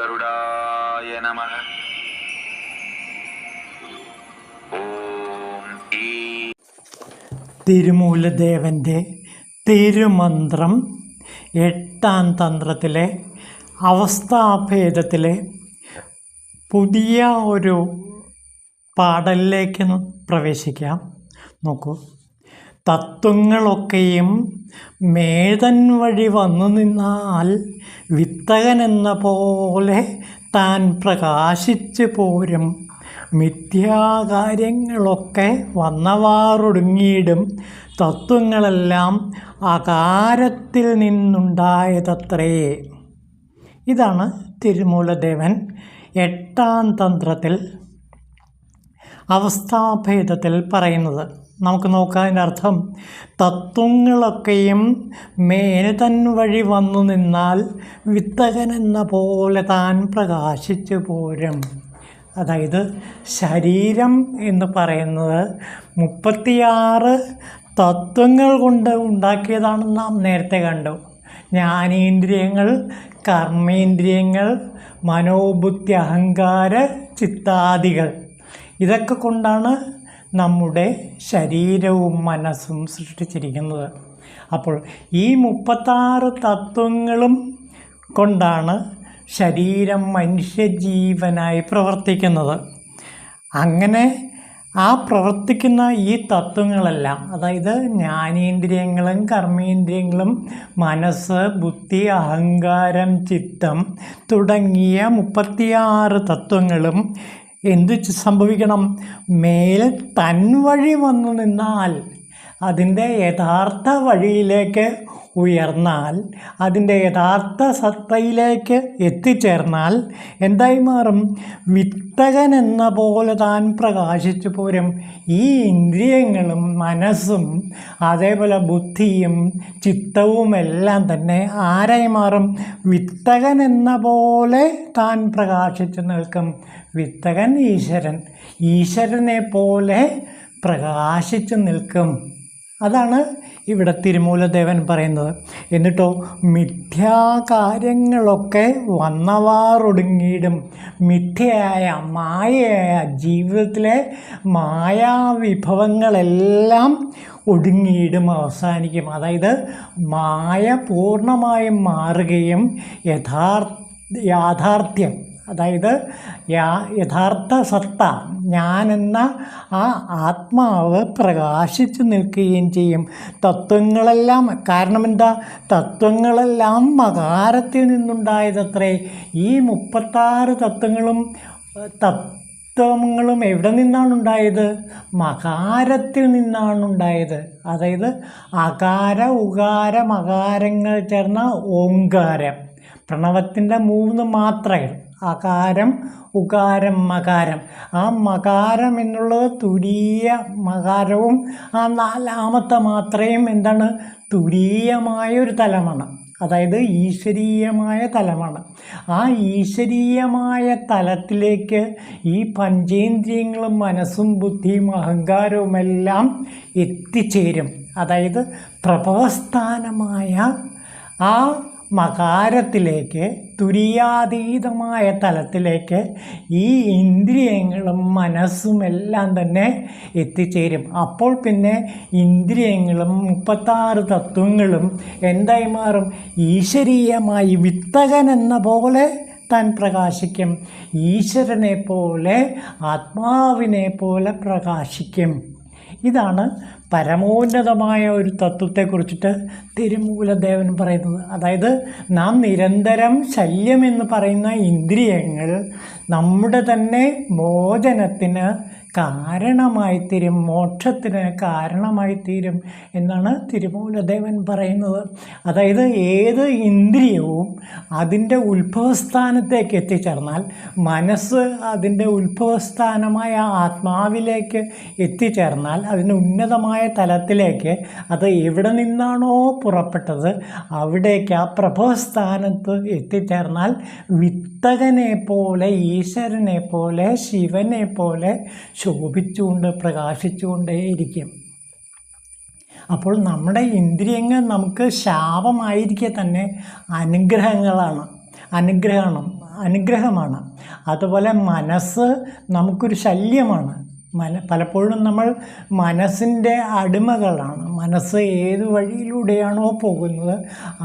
ഗരുഡായ നമഃ. ഓം ഈ തിരുമൂലദേവൻ്റെ തിരുമന്ത്രം 8ാം തന്ത്രത്തിലെ അവസ്ഥാഭേദത്തിലെ പുതിയ ഒരു പാഠലിലേക്ക് പ്രവേശിക്കാം. നോക്കൂ, തത്വങ്ങളൊക്കെയും മേധൻ വഴി വന്നു നിന്നാൽ വിത്തകനെന്ന പോലെ താൻ പ്രകാശിച്ചു പോരും. മിഥ്യാകാര്യങ്ങളൊക്കെ വന്നവാറൊടുങ്ങിയിടും. തത്വങ്ങളെല്ലാം അകാരത്തിൽ നിന്നുണ്ടായതത്രേ. ഇതാണ് തിരുമൂലദേവൻ 8ാം തന്ത്രത്തിൽ അവസ്ഥാഭേദത്തിൽ പറയുന്നത്. നമുക്ക് നോക്കാം അതിൻ്റെ അർത്ഥം. തത്വങ്ങളൊക്കെയും മേധൻ വഴി വന്നു നിന്നാൽ വിത്തകനെന്ന പോലെ താൻ പ്രകാശിച്ചു പോരും. അതായത് ശരീരം എന്ന് പറയുന്നത് 36 തത്വങ്ങൾ കൊണ്ട് ഉണ്ടാക്കിയതാണെന്ന് നാം നേരത്തെ കണ്ടു. ജ്ഞാനേന്ദ്രിയങ്ങൾ, കർമ്മേന്ദ്രിയങ്ങൾ, മനോബുദ്ധി അഹങ്കാര ചിത്താദികൾ, ഇതൊക്കെ കൊണ്ടാണ് നമ്മുടെ ശരീരവും മനസ്സും സൃഷ്ടിച്ചിരിക്കുന്നത്. അപ്പോൾ ഈ 36 തത്വങ്ങളും കൊണ്ടാണ് ശരീരം മനുഷ്യജീവനായി പ്രവർത്തിക്കുന്നത്. അങ്ങനെ ആ പ്രവർത്തിക്കുന്ന ഈ തത്വങ്ങളെല്ലാം, അതായത് ജ്ഞാനേന്ദ്രിയങ്ങളും കർമ്മേന്ദ്രിയങ്ങളും മനസ്സ്, ബുദ്ധി, അഹങ്കാരം, ചിത്തം തുടങ്ങിയ 36 തത്വങ്ങളും എന്ത് സംഭവിക്കണം? മേൽ തൻവഴി വന്നു നിന്നാൽ, അതിൻ്റെ യഥാർത്ഥ വഴിയിലേക്ക് ഉയർന്നാൽ, അതിൻ്റെ യഥാർത്ഥ സത്തയിലേക്ക് എത്തിച്ചേർന്നാൽ എന്തായി മാറും? വിത്തകൻ എന്ന പോലെ താൻ പ്രകാശിച്ചു പോരും. ഈ ഇന്ദ്രിയങ്ങളും മനസ്സും അതേപോലെ ബുദ്ധിയും ചിത്തവും എല്ലാം തന്നെ ആരായി മാറും? വിത്തകൻ എന്ന പോലെ താൻ പ്രകാശിച്ചു നിൽക്കും. വിത്തകൻ ഈശ്വരൻ, ഈശ്വരനെ പോലെ പ്രകാശിച്ചു നിൽക്കും. അതാണ് ഇവിടെ തിരുമൂലദേവൻ പറയുന്നത്. എന്നിട്ടോ, മിഥ്യാകാര്യങ്ങളൊക്കെ വന്നവാറൊടുങ്ങിയിടും. മിഥ്യയായ മായയായ ജീവിതത്തിലെ മായാവിഭവങ്ങളെല്ലാം ഒടുങ്ങിയിടും, അവസാനിക്കും. അതായത് മായ പൂർണ്ണമായും മാറുകയും യാഥാർത്ഥ്യം, അതായത് യഥാർത്ഥ സത്ത ഞാനെന്ന ആ ആത്മാവ് പ്രകാശിച്ചു നിൽക്കുകയും ചെയ്യും. തത്വങ്ങളെല്ലാം, കാരണം എന്താ? തത്വങ്ങളെല്ലാം മകാരത്തിൽ നിന്നുണ്ടായതത്രേ. ഈ 36 തത്വങ്ങളും എവിടെ നിന്നാണ് ഉണ്ടായത്? മകാരത്തിൽ നിന്നാണ് ഉണ്ടായത്. അതായത് അകാര, ഉകാര, മകാരങ്ങൾ ചേർന്ന ഓംകാരം, പ്രണവത്തിൻ്റെ 3 മാത്രകൾ, അകാരം, ഉകാരം, മകാരം. ആ മകാരം എന്നുള്ളത് തുരീയ മകാരവും ആ 4ാമത്തെ മാത്രയും എന്താണ്? തുരീയമായൊരു തലമാണ്, അതായത് ഈശ്വരീയമായ തലമാണ്. ആ ഈശ്വരീയമായ തലത്തിലേക്ക് ഈ പഞ്ചേന്ദ്രിയങ്ങളും മനസ്സും ബുദ്ധിയും അഹങ്കാരവുമെല്ലാം എത്തിച്ചേരും. അതായത് പ്രഭവസ്ഥാനമായ ആ മകാരത്തിലേക്ക്, തുരീയാതീതമായ തലത്തിലേക്ക് ഈ ഇന്ദ്രിയങ്ങളും മനസ്സും എല്ലാം തന്നെ എത്തിച്ചേരും. അപ്പോൾ പിന്നെ ഇന്ദ്രിയങ്ങളും 36 തത്വങ്ങളും എന്തായി മാറും? ഈശ്വരീയമായി വിത്തകൻ എന്ന പോലെ താൻ പ്രകാശിക്കും. ഈശ്വരനെ പോലെ, ആത്മാവിനെ പോലെ പ്രകാശിക്കും. ഇതാണ് പരമോന്നതമായ ഒരു തത്വത്തെക്കുറിച്ചിട്ട് തിരുമൂലദേവൻ പറയുന്നത്. അതായത് നാം നിരന്തരം ശല്യമെന്ന് പറയുന്ന ഇന്ദ്രിയങ്ങൾ നമ്മുടെ തന്നെ മോചനത്തിന് കാരണമായിത്തീരും, മോക്ഷത്തിന് കാരണമായിത്തീരും എന്നാണ് തിരുമൂലദേവൻ പറയുന്നത്. അതായത് ഏത് ഇന്ദ്രിയവും അതിൻ്റെ ഉത്ഭവസ്ഥാനത്തേക്ക് എത്തിച്ചേർന്നാൽ, മനസ്സ് അതിൻ്റെ ഉത്ഭവസ്ഥാനമായ ആത്മാവിലേക്ക് എത്തിച്ചേർന്നാൽ, അതിൻ്റെ ഉന്നതമായ തലത്തിലേക്ക്, അത് എവിടെ നിന്നാണോ പുറപ്പെട്ടത് അവിടേക്ക്, ആ പ്രഭവസ്ഥാനത്ത് എത്തിച്ചേർന്നാൽ വിത്തകനെ പോലെ, ഈശ്വരനെ പോലെ, ശിവനെ പോലെ ശോഭിച്ചുകൊണ്ട് പ്രകാശിച്ചുകൊണ്ടേയിരിക്കും. അപ്പോൾ നമ്മുടെ ഇന്ദ്രിയങ്ങൾ നമുക്ക് ശാപമായിരിക്കെ തന്നെ അനുഗ്രഹമാണ്. അനുഗ്രഹമാണ്. അതുപോലെ മനസ്സ് നമുക്കൊരു ശല്യമാണ്. പലപ്പോഴും നമ്മൾ മനസ്സിൻ്റെ അടിമകളാണ്. മനസ്സ് ഏത് വഴിയിലൂടെയാണോ പോകുന്നത്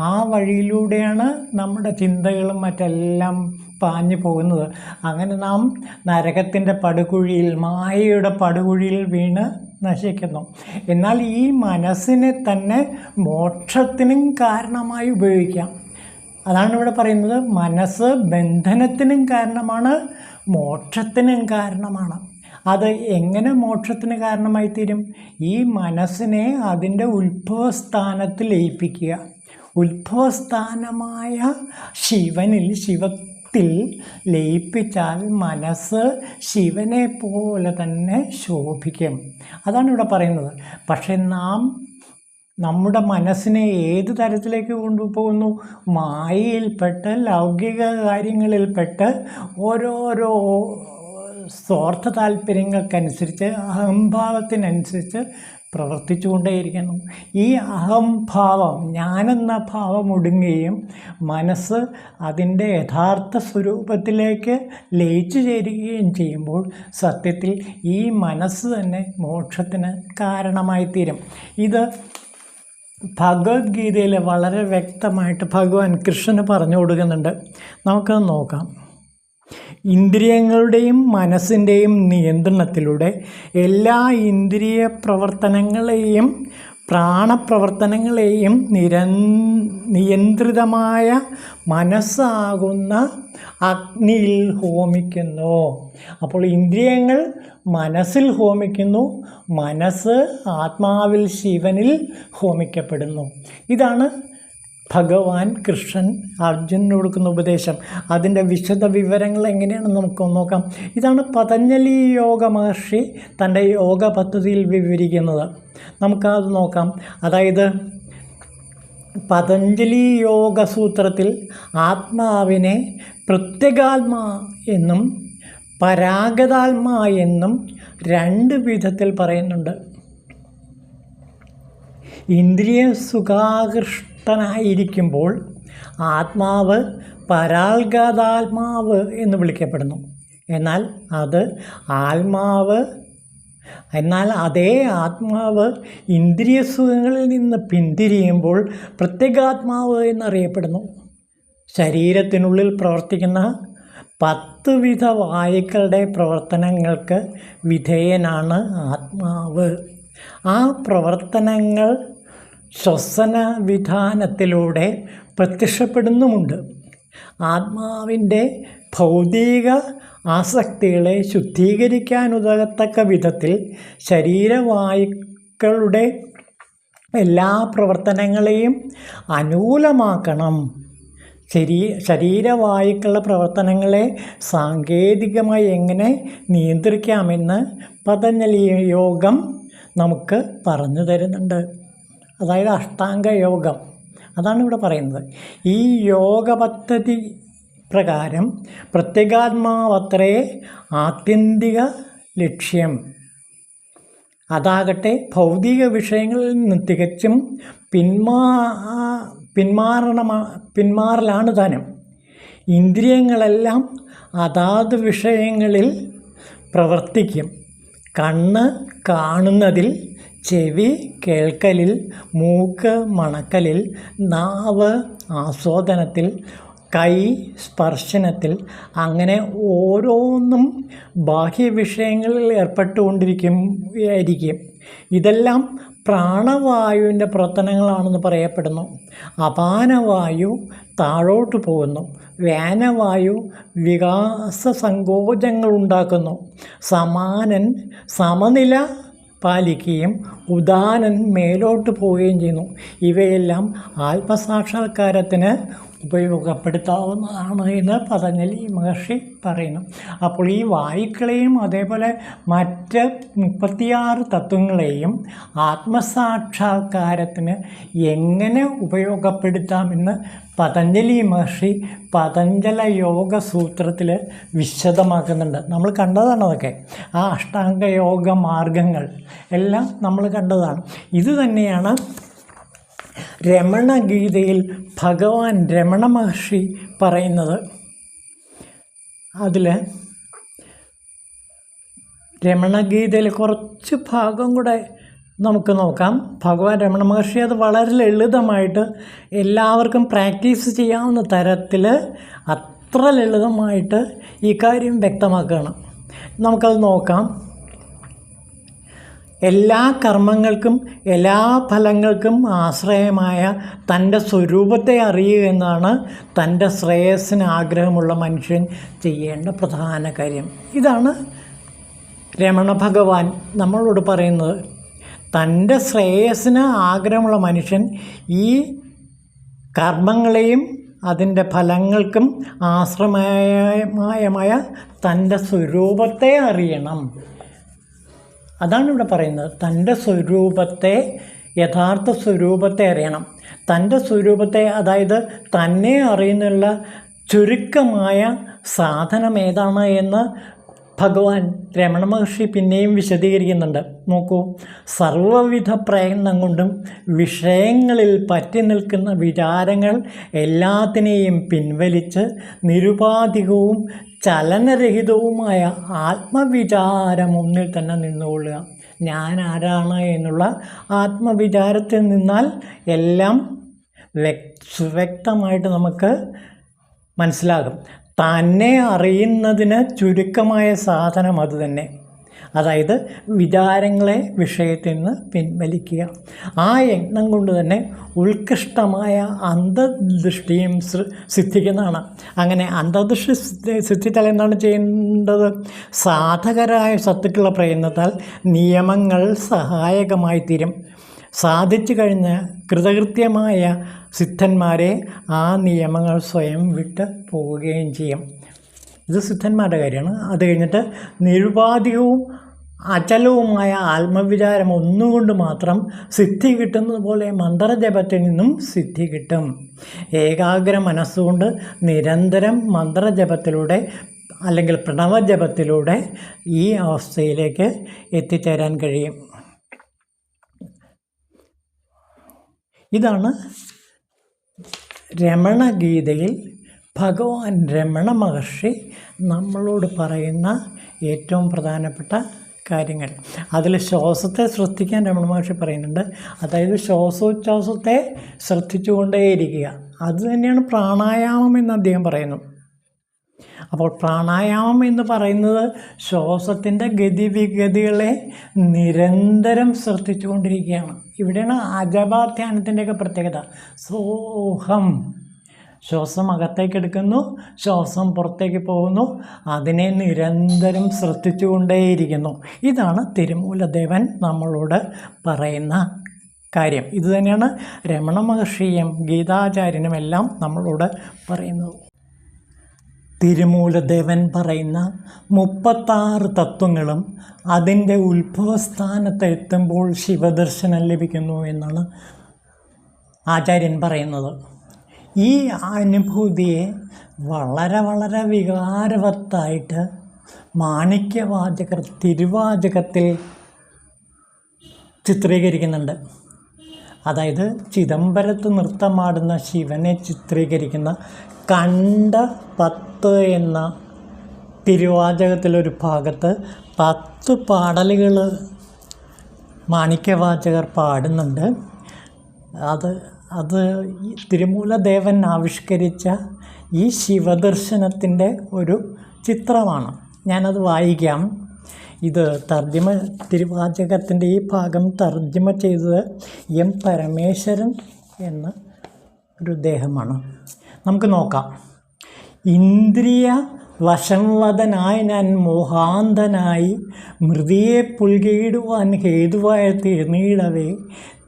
ആ വഴിയിലൂടെയാണ് നമ്മുടെ ചിന്തകളും മറ്റെല്ലാം പാഞ്ഞു പോകുന്നത്. അങ്ങനെ നാം നരകത്തിൻ്റെ പടുകുഴിയിൽ, മായയുടെ പടുകുഴിയിൽ വീണ് നശിക്കുന്നു. എന്നാൽ ഈ മനസ്സിനെ തന്നെ മോക്ഷത്തിനും കാരണമായി ഉപയോഗിക്കാം. അതാണ് ഇവിടെ പറയുന്നത്. മനസ്സ് ബന്ധനത്തിനും കാരണമാണ്, മോക്ഷത്തിനും കാരണമാണ്. അത് എങ്ങനെ മോക്ഷത്തിന് കാരണമായി തീരും? ഈ മനസ്സിനെ അതിൻ്റെ ഉത്ഭവസ്ഥാനത്ത് ലയിപ്പിക്കുക. ഉത്ഭവസ്ഥാനമായ ശിവത്തിൽ ലയിപ്പിച്ചാൽ മനസ്സ് ശിവനെ പോലെ തന്നെ ശോഭിക്കും. അതാണ് ഇവിടെ പറയുന്നത്. പക്ഷെ നാം നമ്മുടെ മനസ്സിനെ ഏത് തരത്തിലേക്ക് കൊണ്ടുപോകുന്നു? മായയിൽപ്പെട്ട്, ലൗകിക കാര്യങ്ങളിൽപ്പെട്ട്, ഓരോരോ സ്വാർത്ഥ താല്പര്യങ്ങൾക്കനുസരിച്ച്, അഹംഭാവത്തിനനുസരിച്ച് പ്രവർത്തിച്ചുകൊണ്ടേയിരിക്കുന്നു. ഈ അഹംഭാവം, ഞാനെന്ന ഭാവം ഒടുങ്ങുകയും മനസ്സ് അതിൻ്റെ യഥാർത്ഥ സ്വരൂപത്തിലേക്ക് ലയിച്ചു ചേരുകയും ചെയ്യുമ്പോൾ സത്യത്തിൽ ഈ മനസ്സ് തന്നെ മോക്ഷത്തിന് കാരണമായിത്തീരും. ഇത് ഭഗവത്ഗീതയിൽ വളരെ വ്യക്തമായിട്ട് ഭഗവാൻ കൃഷ്ണന് പറഞ്ഞു കൊടുക്കുന്നുണ്ട്. നമുക്കത് നോക്കാം. ഇന്ദ്രിയങ്ങളുടെയും മനസ്സിൻ്റെയും നിയന്ത്രണത്തിലൂടെ എല്ലാ ഇന്ദ്രിയ പ്രവർത്തനങ്ങളെയും പ്രാണപ്രവർത്തനങ്ങളെയും നിയന്ത്രിതമായ മനസ്സാകുന്ന അഗ്നിയിൽ ഹോമിക്കുന്നു. അപ്പോൾ ഇന്ദ്രിയങ്ങൾ മനസ്സിൽ ഹോമിക്കുന്നു, മനസ്സ് ആത്മാവിൽ ശിവനിൽ ഹോമിക്കപ്പെടുന്നു. ഇതാണ് ഭഗവാൻ കൃഷ്ണൻ അർജുനന് കൊടുക്കുന്ന ഉപദേശം. അതിൻ്റെ വിശദ വിവരങ്ങൾ എങ്ങനെയാണെന്ന് നമുക്ക് നോക്കാം. ഇതാണ് പതഞ്ജലി യോഗ മഹർഷി തൻ്റെ യോഗ പദ്ധതിയിൽ വിവരിക്കുന്നത്. നമുക്കത് നോക്കാം. അതായത് പതഞ്ജലി യോഗ സൂത്രത്തിൽ ആത്മാവിനെ പ്രത്യേകാത്മാ എന്നും പരാഗതാത്മാ എന്നും രണ്ട് വിധത്തിൽ പറയുന്നുണ്ട്. ഇന്ദ്രിയ സുഖാകൃഷ്ടനായിരിക്കുമ്പോൾ ആത്മാവ് പരാഗതാത്മാവ് എന്ന് വിളിക്കപ്പെടുന്നു. എന്നാൽ അതേ ആത്മാവ് ഇന്ദ്രിയ സുഖങ്ങളിൽ നിന്ന് പിന്തിരിയുമ്പോൾ പ്രത്യേകാത്മാവ് എന്നറിയപ്പെടുന്നു. ശരീരത്തിനുള്ളിൽ പ്രവർത്തിക്കുന്ന 10 വിധ വായുക്കളുടെ പ്രവർത്തനങ്ങൾക്ക് വിധേയനാണ് ആത്മാവ്. ആ പ്രവർത്തനങ്ങൾ ശ്വസന വിധാനത്തിലൂടെ പ്രത്യക്ഷപ്പെടുന്നുമുണ്ട്. ആത്മാവിൻ്റെ ഭൗതിക ആസക്തികളെ ശുദ്ധീകരിക്കാനുതകത്തക്ക വിധത്തിൽ ശരീരവായുക്കളുടെ എല്ലാ പ്രവർത്തനങ്ങളെയും അനുകൂലമാക്കണം. ശരീരവായുക്കളുടെ പ്രവർത്തനങ്ങളെ സാങ്കേതികമായി എങ്ങനെ നിയന്ത്രിക്കാമെന്ന് പതഞ്ജലി യോഗം നമുക്ക് പറഞ്ഞു തരുന്നുണ്ട്. അതായത് അഷ്ടാംഗ യോഗം, അതാണ് ഇവിടെ പറയുന്നത്. ഈ യോഗ പദ്ധതി പ്രകാരം പ്രത്യേകാത്മാവത്രേ ആത്യന്തിക ലക്ഷ്യം. അതാകട്ടെ ഭൗതിക വിഷയങ്ങളിൽ നിന്ന് തികച്ചും പിന്മാറലാണ് താനും. ഇന്ദ്രിയങ്ങളെല്ലാം അതാത് വിഷയങ്ങളിൽ പ്രവർത്തിക്കും. കണ്ണ് കാണുന്നതിൽ, ചെവി കേൾക്കലിൽ, മൂക്ക് മണക്കലിൽ, നാവ് ആസ്വാദനത്തിൽ, കൈ സ്പർശനത്തിൽ, അങ്ങനെ ഓരോന്നും ബാഹ്യവിഷയങ്ങളിൽ ഏർപ്പെട്ടുകൊണ്ടിരിക്കും. ഇതെല്ലാം പ്രാണവായുവിൻ്റെ പ്രവർത്തനങ്ങളാണെന്ന് പറയപ്പെടുന്നു. അപാനവായു താഴോട്ട് പോകുന്നു, വ്യാനവായു വികാസ സങ്കോചങ്ങൾ ഉണ്ടാക്കുന്നു, സമാനൻ സമനില പാലിക്കുകയും ഉദാനൻ മേലോട്ട് പോവുകയും ചെയ്യുന്നു. ഇവയെല്ലാം ആത്മസാക്ഷാത്കാരത്തിന് ഉപയോഗപ്പെടുത്താവുന്നതാണ് എന്ന് പതഞ്ജലി മഹർഷി പറയുന്നു. അപ്പോൾ ഈ വായുക്കളെയും അതേപോലെ മറ്റ് 36 തത്വങ്ങളെയും ആത്മസാക്ഷാത്കാരത്തിന് എങ്ങനെ ഉപയോഗപ്പെടുത്താമെന്ന് പതഞ്ജലി മഹർഷി പതഞ്ജല യോഗ സൂത്രത്തിൽ വിശദമാക്കുന്നുണ്ട്. നമ്മൾ കണ്ടതാണ് അതൊക്കെ. ആ അഷ്ടാംഗ യോഗ മാർഗങ്ങൾ എല്ലാം നമ്മൾ കണ്ടതാണ്. ഇതുതന്നെയാണ് രമണഗീതയിൽ ഭഗവാൻ രമണ മഹർഷി പറയുന്നത്. അതിൽ രമണഗീതയിൽ കുറച്ച് ഭാഗം കൂടെ നമുക്ക് നോക്കാം. ഭഗവാൻ രമണ മഹർഷി അത് വളരെ ലളിതമായിട്ട് എല്ലാവർക്കും പ്രാക്ടീസ് ചെയ്യാവുന്ന തരത്തിൽ അത്ര ലളിതമായിട്ട് ഈ കാര്യം വ്യക്തമാക്കുകയാണ്. നമുക്കത് നോക്കാം. എല്ലാ കർമ്മങ്ങൾക്കും എല്ലാ ഫലങ്ങൾക്കും ആശ്രയമായ തൻ്റെ സ്വരൂപത്തെ അറിയുക എന്നാണ് തൻ്റെ ശ്രേയസ്സിന് ആഗ്രഹമുള്ള മനുഷ്യൻ ചെയ്യേണ്ട പ്രധാന കാര്യം. ഇതാണ് രമണ ഭഗവാൻ നമ്മളോട് പറയുന്നത്. തൻ്റെ ശ്രേയസ്സിന് ആഗ്രഹമുള്ള മനുഷ്യൻ ഈ കർമ്മങ്ങളെയും അതിൻ്റെ ഫലങ്ങൾക്കും ആശ്രയമായ തൻ്റെ സ്വരൂപത്തെ അറിയണം. അതാണ് ഇവിടെ പറയുന്നത്. തൻ്റെ സ്വരൂപത്തെ, യഥാർത്ഥ സ്വരൂപത്തെ അറിയണം. തൻ്റെ സ്വരൂപത്തെ, അതായത് തന്നെ അറിയുന്നുള്ള ചുരുക്കമായ സാധനം ഏതാണ് എന്ന് ഭഗവാൻ രമണ മഹർഷി പിന്നെയും വിശദീകരിക്കുന്നുണ്ട്. നോക്കൂ, സർവവിധ പ്രയത്നം കൊണ്ടും വിഷയങ്ങളിൽ പറ്റി നിൽക്കുന്ന വിചാരങ്ങൾ എല്ലാത്തിനെയും പിൻവലിച്ച് നിരുപാധികവും ചലനരഹിതവുമായ ആത്മവിചാരം ഒന്നിൽ തന്നെ നിന്നുകൊള്ളുക. ഞാൻ ആരാണ് എന്നുള്ള ആത്മവിചാരത്തിൽ നിന്നാൽ എല്ലാം സുവ്യക്തമായിട്ട് നമുക്ക് മനസ്സിലാകും. തന്നെ അറിയുന്നതിന് ചുരുക്കമായ സാധനം അതുതന്നെ, അതായത് വിചാരങ്ങളെ വിഷയത്തിൽ നിന്ന് പിൻവലിക്കുക. ആ യജ്ഞം കൊണ്ട് തന്നെ ഉത്കൃഷ്ടമായ അന്തർദൃഷ്ടിയും സിദ്ധിക്കുന്നതാണ്. അങ്ങനെ അന്തർദൃഷ്ടി സിദ്ധിച്ചാൽ എന്താണ് ചെയ്യേണ്ടത്? സാധകരായ സത്തുക്കളുടെ പ്രയത്നത്താൽ നിയമങ്ങൾ സഹായകമായി തീരും. സാധിച്ചു കഴിഞ്ഞ കൃതകൃത്യമായ സിദ്ധന്മാരെ ആ നിയമങ്ങൾ സ്വയം വിട്ട് പോവുകയും ചെയ്യും. ഇത് സിദ്ധന്മാരുടെ കാര്യമാണ്. അത് കഴിഞ്ഞിട്ട് നിരുപാധികവും അചലവുമായ ആത്മവിചാരം ഒന്നുകൊണ്ട് മാത്രം സിദ്ധി കിട്ടുന്നത് പോലെ മന്ത്രജപത്തിൽ നിന്നും സിദ്ധി കിട്ടും. ഏകാഗ്ര മനസ്സുകൊണ്ട് നിരന്തരം മന്ത്രജപത്തിലൂടെ അല്ലെങ്കിൽ പ്രണവജപത്തിലൂടെ ഈ അവസ്ഥയിലേക്ക് എത്തിച്ചേരാൻ കഴിയും. ഇതാണ് രമണഗീതയിൽ ഭഗവാൻ രമണ മഹർഷി നമ്മളോട് പറയുന്ന ഏറ്റവും പ്രധാനപ്പെട്ട കാര്യങ്ങൾ. അതിൽ ശ്വാസത്തെ ശ്രദ്ധിക്കാൻ രമണ മഹർഷി പറയുന്നുണ്ട്. അതായത് ശ്വാസോച്ഛ്വാസത്തെ ശ്രദ്ധിച്ചുകൊണ്ടേയിരിക്കുക. അത് തന്നെയാണ് പ്രാണായാമം എന്ന് അദ്ദേഹം പറയുന്നു. അപ്പോൾ പ്രാണായാമം എന്ന് പറയുന്നത് ശ്വാസത്തിൻ്റെ ഗതിവിഗതികളെ നിരന്തരം ശ്രദ്ധിച്ചു കൊണ്ടിരിക്കുകയാണ്. ഇവിടെയാണ് അജപാധ്യാനത്തിൻ്റെയൊക്കെ പ്രത്യേകത. സോഹം, ശ്വാസം അകത്തേക്ക് എടുക്കുന്നു, ശ്വാസം പുറത്തേക്ക് പോകുന്നു, അതിനെ നിരന്തരം ശ്രദ്ധിച്ചു കൊണ്ടേയിരിക്കുന്നു. ഇതാണ് തിരുമൂലദേവൻ നമ്മളോട് പറയുന്ന കാര്യം. ഇതുതന്നെയാണ് രമണ മഹർഷിയും ഗീതാചാര്യനുമെല്ലാം നമ്മളോട് പറയുന്നത്. തിരുമൂലദേവൻ പറയുന്ന 36 തത്വങ്ങളും അതിൻ്റെ ഉത്ഭവസ്ഥാനത്ത് എത്തുമ്പോൾ ശിവദർശനം ലഭിക്കുന്നു എന്നാണ് ആചാര്യൻ പറയുന്നത്. ഈ അനുഭൂതിയെ വളരെ വളരെ വികാരവത്തായിട്ട് മാണിക്യവാചകർ തിരുവാചകത്തിൽ ചിത്രീകരിക്കുന്നുണ്ട്. അതായത് ചിദംബരത്ത് നൃത്തമാടുന്ന ശിവനെ ചിത്രീകരിക്കുന്ന കണ്ട 10 എന്ന തിരുവാചകത്തിലൊരു ഭാഗത്ത് 10 പാടലുകൾ മാണിക്യവാചകർ പാടുന്നുണ്ട്. അത് തിരുമൂലദേവൻ ആവിഷ്കരിച്ച ഈ ശിവദർശനത്തിൻ്റെ ഒരു ചിത്രമാണ്. ഞാനത് വായിക്കാം. ഇത് തിരുവാചകത്തിൻ്റെ ഈ ഭാഗം തർജ്ജമ ചെയ്തത് എം പരമേശ്വരൻ എന്ന ഒരു അദ്ദേഹമാണ്. നമുക്ക് നോക്കാം. ഇന്ദ്രിയ വശംവദനായി ഞാൻ മോഹാന്തനായി മൃതിയെ പുൽകിയിടുവാൻ ഹേതുവായ തീർന്നീടവേ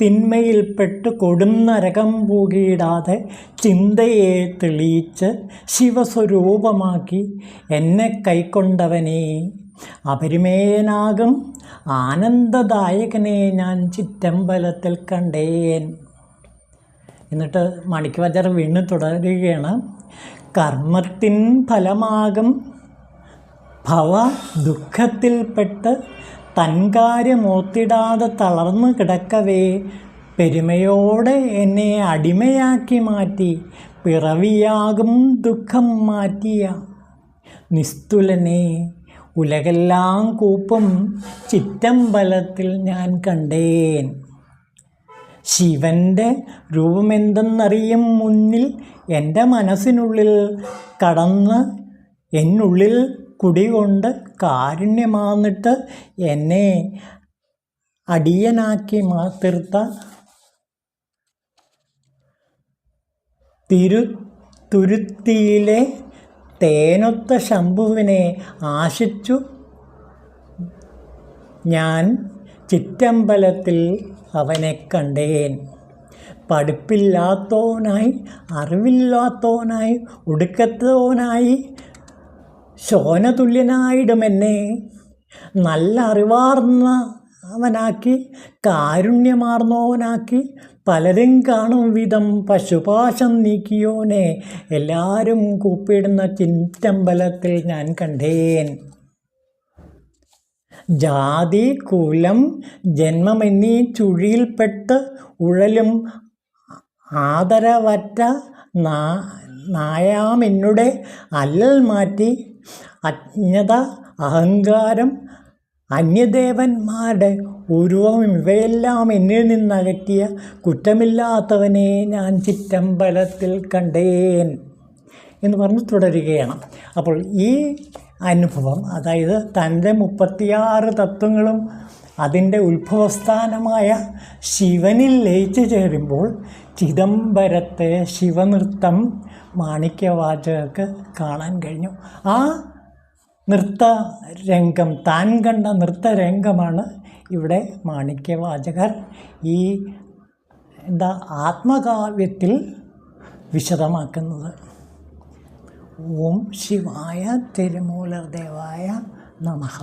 തിന്മയിൽപ്പെട്ട് കൊടുന്നരകം പൂകിയിടാതെ ചിന്തയെ തെളിയിച്ച് ശിവസ്വരൂപമാക്കി എന്നെ കൈക്കൊണ്ടവനെ അപരിമേയനാകും ആനന്ദദായകനെ ഞാൻ ചിറ്റമ്പലത്തിൽ കണ്ടേൻ. എന്നിട്ട് മാണിക്യവാചകർ വീണ്ടും തുടരുകയാണ്. കർമ്മത്തിൻ ഫലമാകും ഭവ ദുഃഖത്തിൽപ്പെട്ട് തൻകാര്യമോത്തിടാതെ തളർന്നു കിടക്കവേ പെരുമയോടെ എന്നെ അടിമയാക്കി മാറ്റി പിറവിയാകും ദുഃഖം മാറ്റിയ നിസ്തുലനെ ഉലകെല്ലാം കൂപ്പും ചിറ്റമ്പലത്തിൽ ഞാൻ കണ്ടേൻ. ശിവൻ്റെ രൂപമെന്തെന്നറിയും മുന്നിൽ എൻ്റെ മനസ്സിനുള്ളിൽ കടന്ന് എന്നുള്ളിൽ കുടികൊണ്ട് കാരുണ്യമാന്നിട്ട് എന്നെ അടിയനാക്കി തീർത്ത തുരുത്തിയിലെ തേനൊത്ത ശംഭുവിനെ ആശിച്ചു ഞാൻ ചിറ്റമ്പലത്തിൽ അവനെ കണ്ടേൻ. പഠിപ്പില്ലാത്തോനായി, അറിവില്ലാത്തോനായി, ഒടുക്കത്തോനായി, ശോനതുല്യനായിടുമെന്നെ നല്ല അറിവാർന്നവനാക്കി, കാരുണ്യമാർന്നവനാക്കി, പലരും കാണും വിധം പശുപാശം നീക്കിയോനെ എല്ലാവരും കൂപ്പിടുന്ന ചിറ്റമ്പലത്തിൽ ഞാൻ കണ്ടേൻ. ജാതി, കുലം, ജന്മമെന്നീ ചുഴിയിൽപ്പെട്ട് ഉഴലും ആദരവറ്റ നായാമെന്നുടെ അല്ലൽ മാറ്റി, അജ്ഞത, അഹങ്കാരം, അന്യദേവന്മാരുടെ ഉരുവം ഇവയെല്ലാം എന്നിൽ നിന്നകറ്റിയ കുറ്റമില്ലാത്തവനെ ഞാൻ ചിറ്റമ്പലത്തിൽ കണ്ടേൻ എന്ന് പറഞ്ഞ് തുടരുകയാണ്. അപ്പോൾ ഈ അനുഭവം, അതായത് തൻ്റെ 36 തത്വങ്ങളും അതിൻ്റെ ഉത്ഭവസ്ഥാനമായ ശിവനിൽ ലയിച്ചു ചേരുമ്പോൾ ചിദംബരത്തെ ശിവനൃത്തം മാണിക്യവാചകർക്ക് കാണാൻ കഴിഞ്ഞു. ആ നൃത്തരംഗം, താൻ കണ്ട നൃത്തരംഗമാണ് ഇവിടെ മാണിക്യവാചകർ ഈ ആത്മകാവ്യത്തിൽ വിശദമാക്കുന്നത്. ഓം ശിവായ തിരുമൂലദേവായ നമഃ.